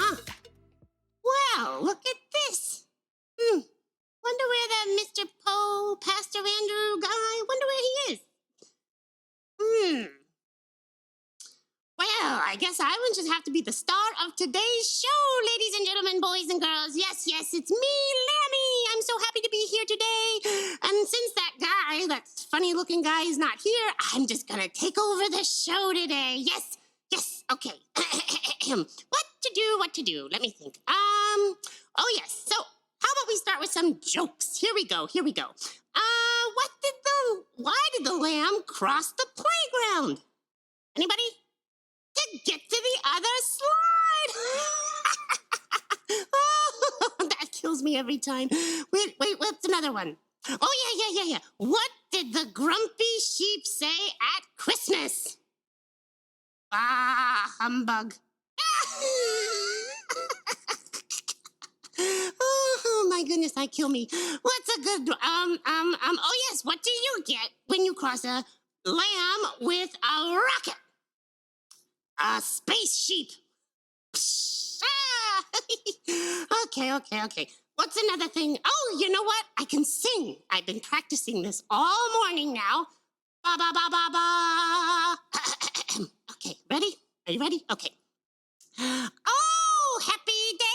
Huh? Well, look at this. Wonder where that Mr. Poe, Pastor Andrew guy, wonder where he is. Well, I guess I will just have to be the star of today's show, ladies and gentlemen, boys and girls. Yes, it's me, Lammy. I'm so happy to be here today. And since that funny-looking guy is not here, I'm just gonna take over the show today. Yes, okay. What to do? Let me think. Oh yes, so how about we start with some jokes? Here we go. Why did the lamb cross the playground? Anybody? To get to the other slide. Oh, that kills me every time. Wait, what's another one? Oh, yeah. What did the grumpy sheep say at Christmas? Ah, humbug. Oh my goodness, that killed me. What's a good, oh yes, what do you get when you cross a lamb with a rocket? A space sheep. Okay. What's another thing? Oh, you know what? I can sing. I've been practicing this all morning now. Ba ba ba ba ba. Okay, ready? Are you ready? Okay. Oh, happy day.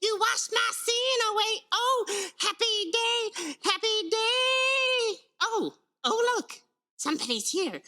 You washed my sin away. Oh, happy day. Oh, look. Somebody's here.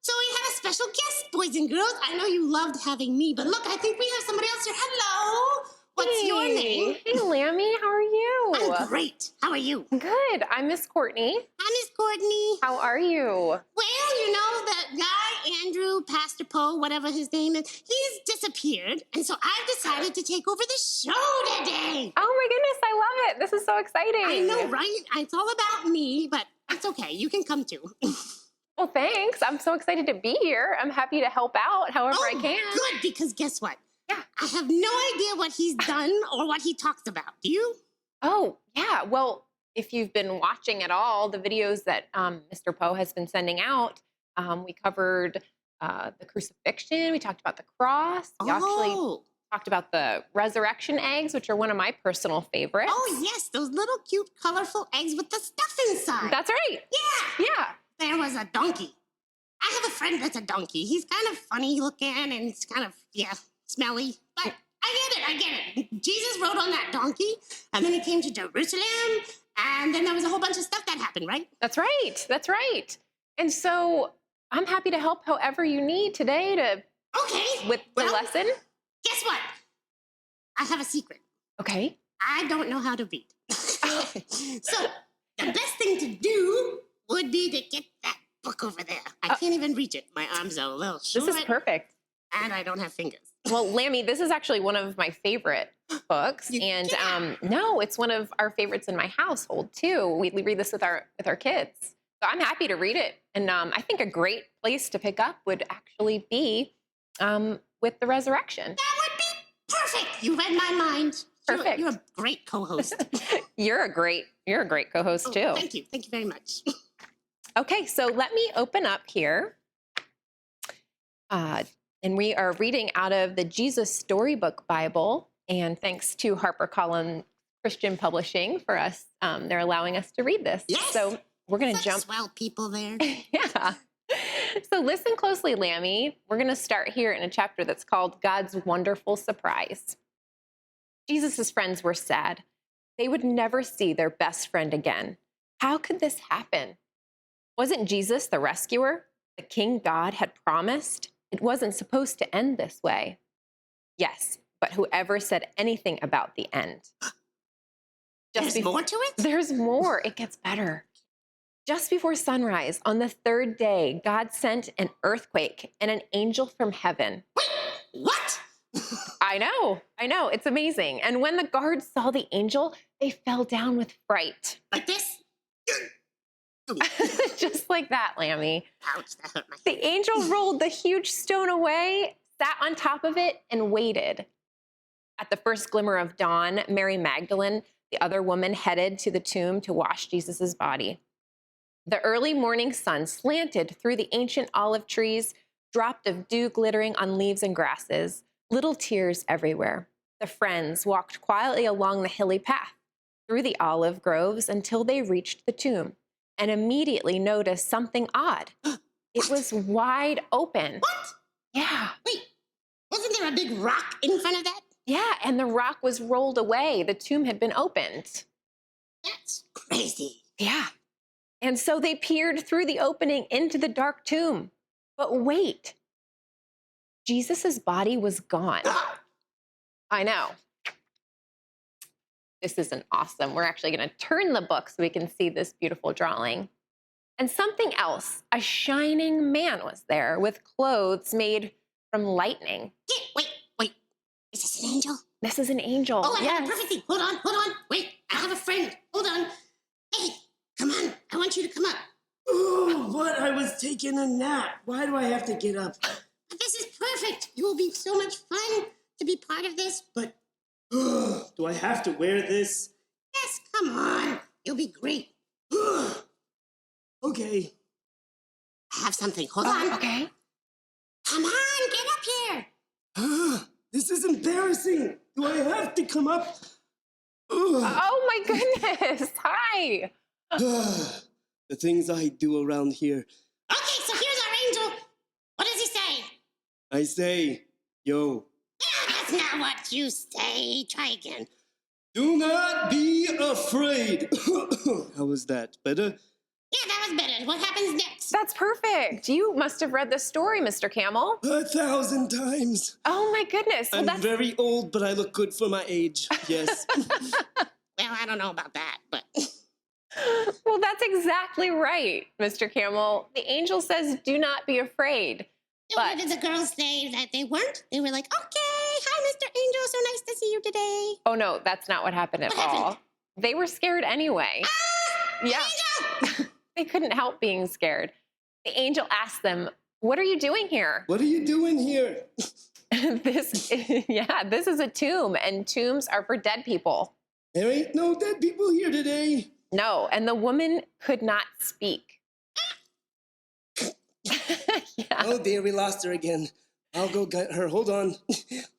So we have a special guest, boys and girls. I know you loved having me, but look, I think we have somebody else here. Hello. What's your name? Hey, Lammy, how are you? I'm great. How are you? Good. I'm Miss Courtney. I'm Miss Courtney. How are you? Well, you know, that guy, Andrew, Pastor Poe, whatever his name is, he's disappeared. And so I've decided to take over the show today. Oh, my goodness. I love it. This is so exciting. I know, right? It's all about me, but it's okay. You can come too. Well, thanks. I'm so excited to be here. I'm happy to help out however I can. Good, because guess what? Yeah. I have no idea what he's done or what he talks about. Do you? Oh, yeah. Well, if you've been watching at all the videos that Mr. Poe has been sending out, we covered the crucifixion. We talked about the cross. We actually talked about the resurrection eggs, which are one of my personal favorites. Oh, yes. Those little cute, colorful eggs with the stuff inside. That's right. Yeah. There was a donkey. I have a friend that's a donkey. He's kind of funny looking and it's kind of, smelly. But I get it. Jesus rode on that donkey and then he came to Jerusalem and then there was a whole bunch of stuff that happened, right? That's right. And so I'm happy to help however you need today with the lesson. Guess what? I have a secret. Okay. I don't know how to read. So the best thing to do would be to get that book over there. I can't even reach it. My arms are a little short. This is perfect. And I don't have fingers. Well, Lammy, this is actually one of my favorite books. No, it's one of our favorites in my household too. We read this with our kids. So I'm happy to read it. And I think a great place to pick up would actually be with the resurrection. That would be perfect. You read my mind. Perfect. You're a great co-host. You're a great co-host too. Thank you very much. Okay, so let me open up here. And we are reading out of the Jesus Storybook Bible. And thanks to HarperCollins Christian Publishing for us, they're allowing us to read this. Yes. So we're going to jump. Swell people there. Yeah. So listen closely, Lammy. We're going to start here in a chapter that's called God's Wonderful Surprise. Jesus' friends were sad. They would never see their best friend again. How could this happen? Wasn't Jesus the rescuer, the king God had promised? It wasn't supposed to end this way. Yes, but whoever said anything about the end? There's more to it? There's more. It gets better. Just before sunrise, on the third day, God sent an earthquake and an angel from heaven. Wait, what? I know. It's amazing. And when the guards saw the angel, they fell down with fright. Like this? Just like that, Lammy. Ouch, that hurt my head. The angel rolled the huge stone away, sat on top of it, and waited. At the first glimmer of dawn, Mary Magdalene, the other woman, headed to the tomb to wash Jesus' body. The early morning sun slanted through the ancient olive trees, dropped of dew glittering on leaves and grasses, little tears everywhere. The friends walked quietly along the hilly path, through the olive groves until they reached the tomb, and immediately noticed something odd. It was wide open. What? Yeah. Wait, wasn't there a big rock in front of that? Yeah, and the rock was rolled away. The tomb had been opened. That's crazy. Yeah. And so they peered through the opening into the dark tomb. But wait, Jesus's body was gone. I know. This isn't awesome. We're actually going to turn the book so we can see this beautiful drawing. And something else, a shining man was there with clothes made from lightning. Wait. Is this an angel? This is an angel. Oh, I yes. have a perfect thing. Hold on. Wait, I have a friend. Hold on. Hey, come on. I want you to come up. Oh, what? I was taking a nap. Why do I have to get up? But this is perfect. You will be so much fun to be part of this. But, do I have to wear this? Yes, come on. You'll be great. Okay. I have something. Hold on. Okay. Come on, get up here. This is embarrassing. Do I have to come up? Oh my goodness. Hi. The things I do around here. Okay, so here's our angel. What does he say? I say, yo, That's not what you say. Try again. do not be afraid. How was that? Better? Yeah, that was better. What happens next? That's perfect. You must have read the story, Mr. Camel. 1,000 times. Oh my goodness. Well, I'm that's very old, but I look good for my age. Yes. Well, I don't know about that, but Well, that's exactly right, Mr. Camel. The angel says, do not be afraid. what did the girls say that they weren't? They were like, okay, hi, Mr. Angel. So nice to see you today. Oh, no, that's not what happened at What happened? all. They were scared anyway. Yeah. Angel! They couldn't help being scared. The angel asked them, what are you doing here? What are you doing here? This is a tomb, and tombs are for dead people. There ain't no dead people here today. No, and the woman could not speak. Yeah. Oh dear, we lost her again. I'll go get her. Hold on.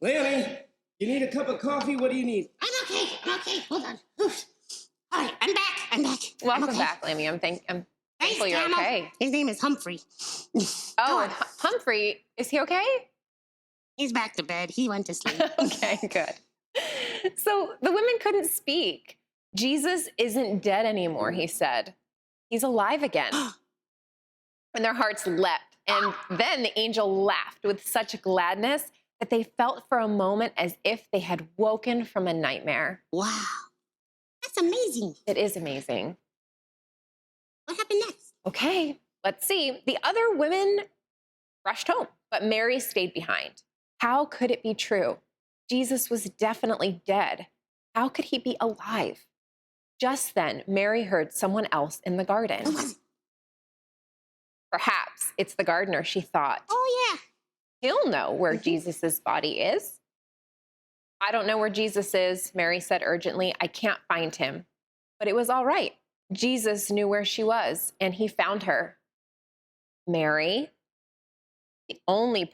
Lanny, you need a cup of coffee? What do you need? I'm okay. Hold on. Oof. All right, I'm back. I'm Welcome okay. back, Lammy. I'm thankful you're Camel. okay. His name is Humphrey. Oh, and Humphrey, is he okay? He's back to bed. He went to sleep. Okay, good. So the women couldn't speak. Jesus isn't dead anymore, he said. He's alive again. And their hearts leapt. And then the angel laughed with such gladness that they felt for a moment as if they had woken from a nightmare. Wow. That's amazing. It is amazing. What happened next? Okay, let's see. The other women rushed home, but Mary stayed behind. How could it be true? Jesus was definitely dead. How could he be alive? Just then, Mary heard someone else in the garden. Who was it? Perhaps it's the gardener, she thought. Oh, yeah. He'll know where Jesus's body is. I don't know where Jesus is, Mary said urgently. I can't find him. But it was all right. Jesus knew where she was, and he found her. Mary, the only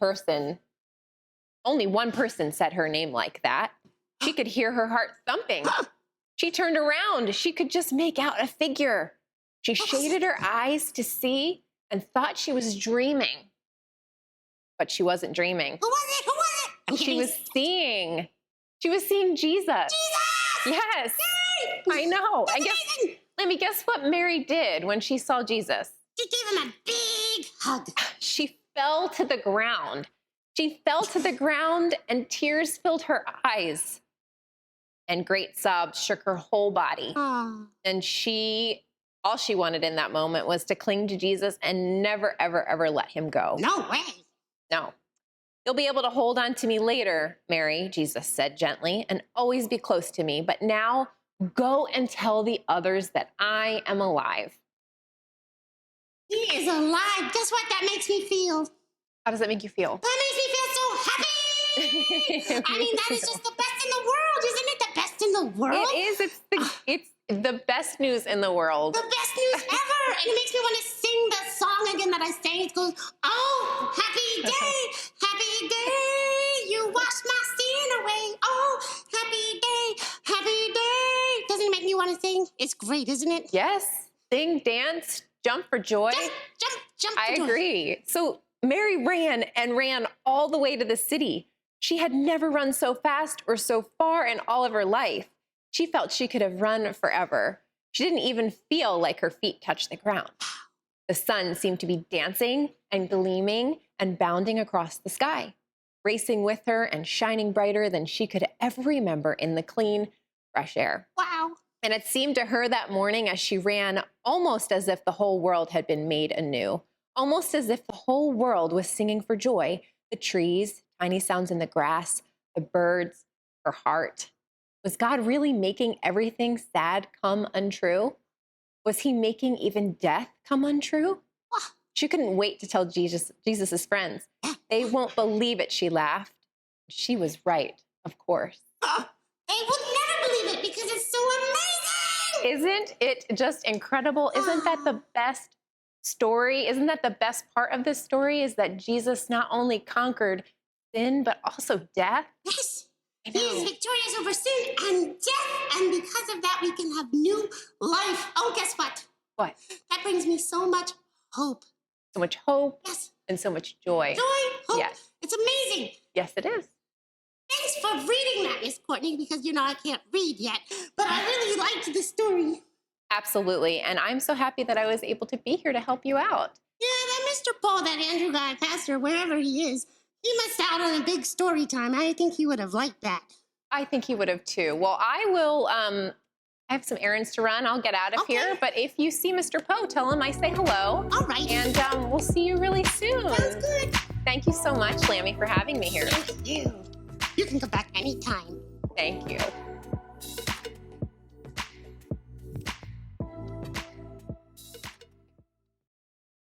one person said her name like that. She could hear her heart thumping. She turned around. She could just make out a figure. She shaded her eyes to see and thought she was dreaming. But she wasn't dreaming. Who was it? I'm She kidding. was seeing Jesus. Jesus! Yes. Yay! I know. That's I guess, amazing. let me guess what Mary did when she saw Jesus. She gave him a big hug. She fell to the ground. She fell to the ground and tears filled her eyes. And great sobs shook her whole body. Oh. And all she wanted in that moment was to cling to Jesus and never, ever, ever let him go. No way. No. You'll be able to hold on to me later, Mary, Jesus said gently, and always be close to me. But now go and tell the others that I am alive. He is alive. Guess what? That makes me feel. How does that make you feel? That makes me feel so happy. I mean, that is just the best in the world. Isn't it the best in the world? It is. It's the best news in the world. The best news ever. And it makes me want to sing the song again that I sang. It goes, oh, happy happy day. You washed my sin away. Oh, happy day. Doesn't it make me want to sing? It's great, isn't it? Yes. Sing, dance, jump for joy. Jump. I for joy. agree. So Mary ran all the way to the city. She had never run so fast or so far in all of her life. She felt she could have run forever. She didn't even feel like her feet touched the ground. The sun seemed to be dancing and gleaming and bounding across the sky, racing with her and shining brighter than she could ever remember in the clean, fresh air. Wow. And it seemed to her that morning as she ran almost as if the whole world had been made anew, almost as if the whole world was singing for joy. The trees, tiny sounds in the grass, the birds, her heart. Was God really making everything sad come untrue? Was he making even death come untrue? She couldn't wait to tell Jesus's friends. They won't believe it, she laughed. She was right, of course. They would never believe it because it's so amazing. Isn't it just incredible? Isn't that the best story? Isn't that the best part of this story, is that Jesus not only conquered sin, but also death? Yes. He is victorious over sin and death, and because of that, we can have new life. Oh, guess what? What? That brings me so much hope. So much hope. Yes. And so much joy. Joy, hope. Yes. It's amazing. Yes, it is. Thanks for reading that, Miss Courtney, because, I can't read yet, but I really liked the story. Absolutely. And I'm so happy that I was able to be here to help you out. Yeah, that Mr. Paul, that Andrew guy, pastor, wherever he is, he missed out on a big story time. I think he would have liked that. I think he would have too. Well, I will, I have some errands to run. I'll get out of here. But if you see Mr. Poe, tell him I say hello. All right. And we'll see you really soon. Sounds good. Thank you so much, Lammy, for having me here. Thank you. You can come back anytime. Thank you.